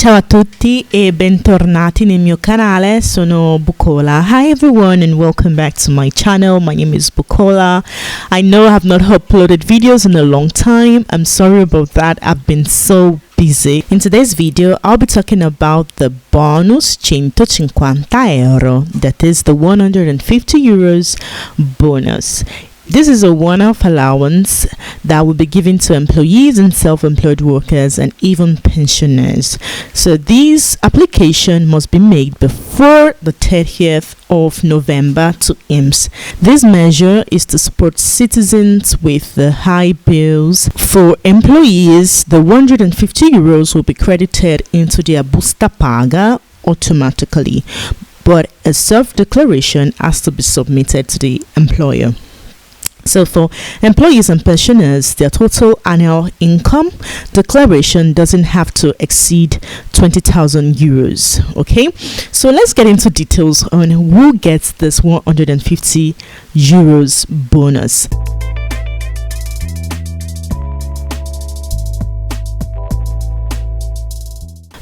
Ciao a tutti e bentornati nel mio canale, sono Bukola. Hi everyone and welcome back to my channel. My name is Bukola. I know I have not uploaded videos in a long time. I'm sorry about that. I've been so busy. In today's video, I'll be talking about the bonus 150 euro, that is the 150 euros bonus. This is a one-off allowance that will be given to employees and self-employed workers and even pensioners. So this application must be made before the 30th of November to INPS. This measure is to support citizens with the high bills. For employees, the 150 euros will be credited into their busta paga automatically, but a self-declaration has to be submitted to the employer. So for employees and pensioners, their total annual income declaration doesn't have to exceed 20,000 euros. Okay, so let's get into details on who gets this 150 euros bonus.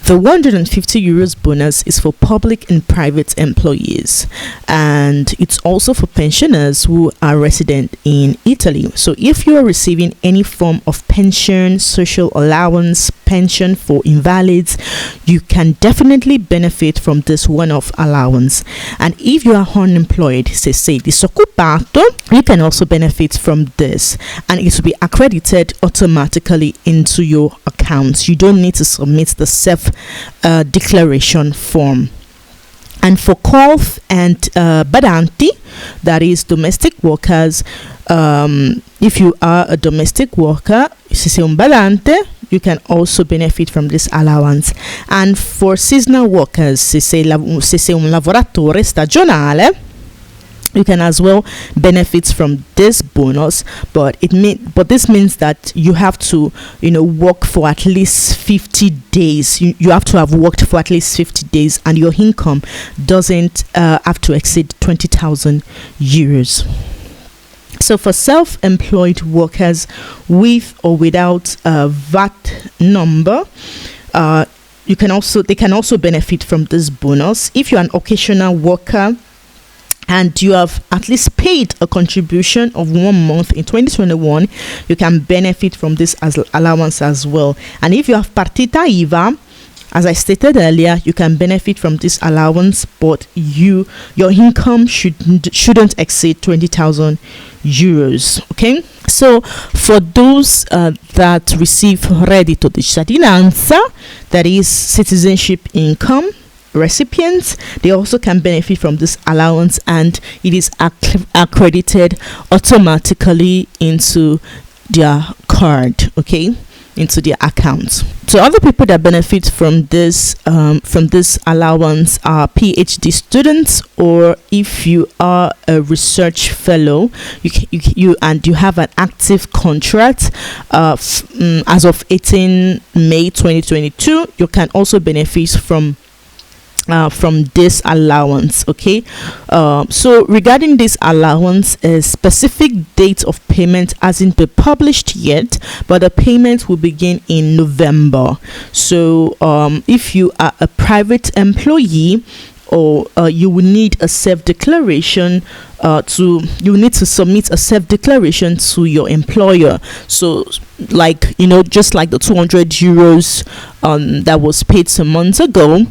The 150 euros bonus is for public and private employees, and it's also for pensioners who are resident in Italy. So if you are receiving any form of pension, social allowance, pension for invalids, you can definitely benefit from this one-off allowance. And if you are unemployed, say disoccupato, you can also benefit from this, and it will be accredited automatically into your account. You don't need to submit the self declaration form. And for COLF and badanti, that is domestic workers, if you are a domestic worker, se sei un badante, you can also benefit from this allowance. And for seasonal workers, se sei un lavoratore stagionale, you can as well benefit from this bonus, but this means that you have to work for at least 50 days. You have to have worked for at least 50 days, and your income doesn't have to exceed 20,000 euros. So for self-employed workers with or without a VAT number, they can also benefit from this bonus. If you're an occasional worker and you have at least paid a contribution of 1 month in 2021, you can benefit from this as allowance as well. And if you have partita IVA, as I stated earlier, you can benefit from this allowance, but your income shouldn't exceed 20,000 euros. Okay, so for those that receive reddito di cittadinanza, that is citizenship income recipients, they also can benefit from this allowance, and it is accredited automatically into their card, okay, into their accounts. So other people that benefit from this allowance are PhD students, or if you are a research fellow, you have an active contract as of 18 May 2022, you can also benefit from this allowance. Okay, so regarding this allowance, a specific date of payment hasn't been published yet, but the payment will begin in November. So if you are a private employee, or you will need a self-declaration you need to submit a self-declaration to your employer. So just like the 200 euros that was paid some months ago,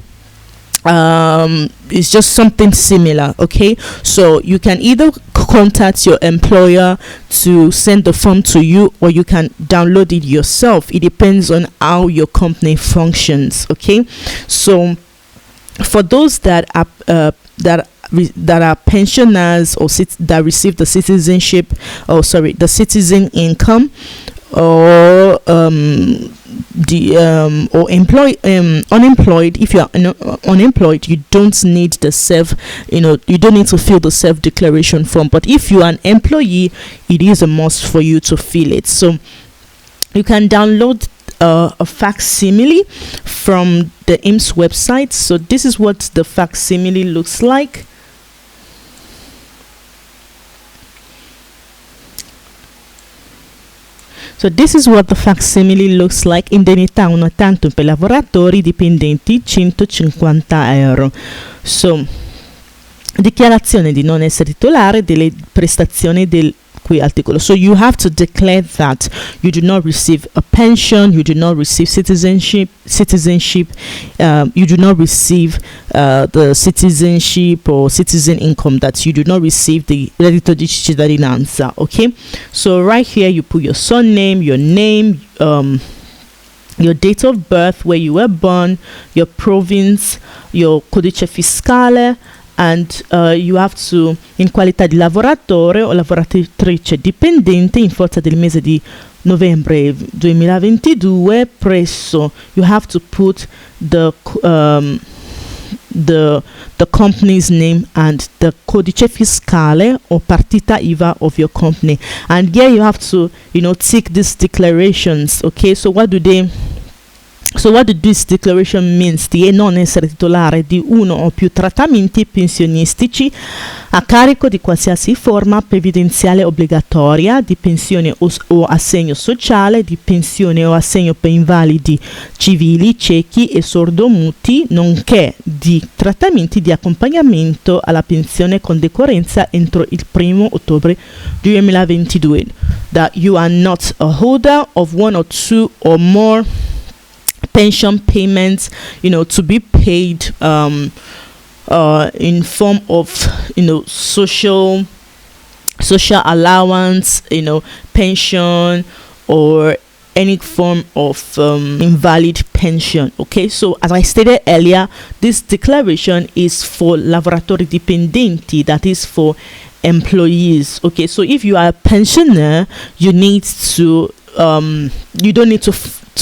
it's just something similar. Okay, so you can either contact your employer to send the form to you, or you can download it yourself. It depends on how your company functions. Okay, so for those that are pensioners, or that receive the citizenship, the citizen income, or unemployed. If you are unemployed, you don't need you don't need to fill the self-declaration form. But if you are an employee, it is a must for you to fill it. So you can download a facsimile from the INPS website. So this is what the facsimile looks like. So this is what the facsimile looks like. Indennità una tantum per lavoratori dipendenti, 150 euro. So dichiarazione di non essere titolare delle prestazioni del qui articolo. So you have to declare that you do not receive a pension, you do not receive citizenship, you do not receive the citizenship or citizen income, that you do not receive the reddito di cittadinanza. Okay, so right here you put your surname, your name, your date of birth, where you were born, your province, your codice fiscale, and you have to, in qualità di lavoratore o lavoratrice dipendente in forza del mese di novembre 2022 presso, you have to put the company's name and the codice fiscale or partita IVA of your company, and here you have to, you know, tick these declarations. Okay, so what do this declaration means? Di non essere titolare di uno o più trattamenti pensionistici a carico di qualsiasi forma previdenziale obbligatoria, di pensione o assegno sociale, di pensione o assegno per invalidi civili, ciechi e sordomuti, nonché di trattamenti di accompagnamento alla pensione con decorrenza entro il 1 ottobre 2022. That you are not a holder of one or two or more pension payments, you know, to be paid in form of, you know, social allowance, you know, pension, or any form of invalid pension. Okay, so as I stated earlier, this declaration is for lavoratori dipendenti, that is for employees. Okay, so if you are a pensioner, you need to you don't need to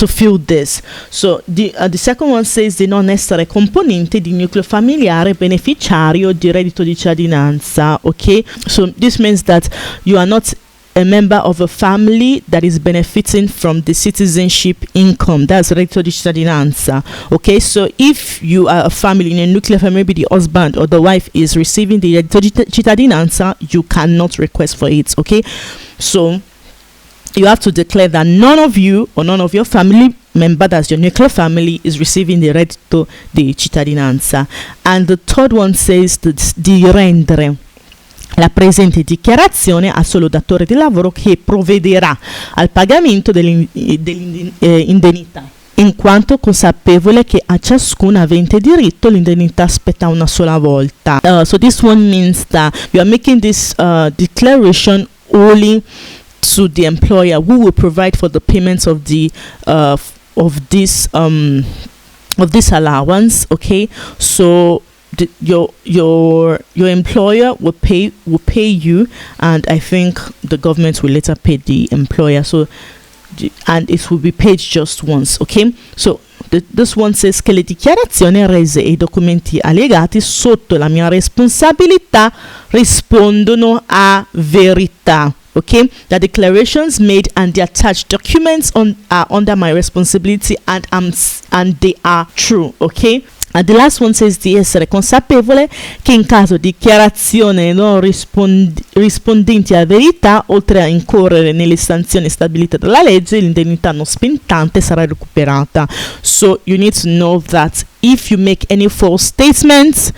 fill this. So the second one says di non essere componente di nucleo familiare beneficiario di reddito di cittadinanza. Okay, so this means that you are not a member of a family that is benefiting from the citizenship income. That's reddito di cittadinanza. Okay, so if you are a family, in a nuclear family, maybe the husband or the wife is receiving the reddito di cittadinanza, you cannot request for it. Okay, so you have to declare that none of you or none of your family member, that's your nuclear family, is receiving the reddito di cittadinanza. And the third one says di rendere la presente dichiarazione al solo datore di lavoro che provvederà al pagamento dell'indennità, in quanto consapevole che a ciascun avente diritto l'indennità spetta una sola volta. So this one means that you are making this declaration only to the employer, who will provide for the payments of the of this allowance. Okay, so your employer will pay you, and I think the government will later pay the employer. So and it will be paid just once. Okay, so this one says che le dichiarazioni rese e i documenti allegati sotto la mia responsabilità rispondono a verità. Okay, the declarations made and the attached documents are under my responsibility, and they are true. Okay, and the last one says di essere consapevole che in caso di dichiarazione non rispondenti a verità, oltre a incorrere nelle sanzioni stabilite dalla legge, l'indennità non spentante sarà recuperata. So you need to know that if you make any false statements,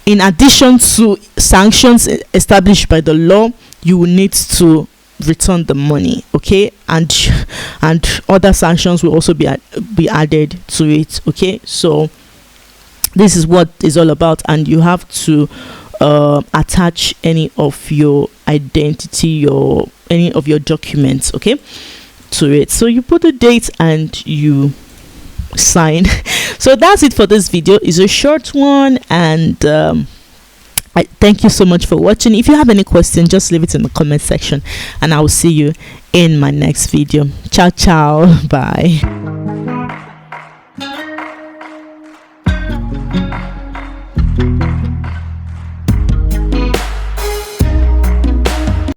in addition to sanctions established by the law, you will need to return the money. Okay, and other sanctions will also be added to it. Okay, so this is what is all about, and you have to attach any of your identity or any of your documents, okay, to it. So you put the date and you sign. So that's it for this video. It's a short one, and I thank you so much for watching. If you have any questions, just leave it in the comment section, and I will see you in my next video. Ciao, bye.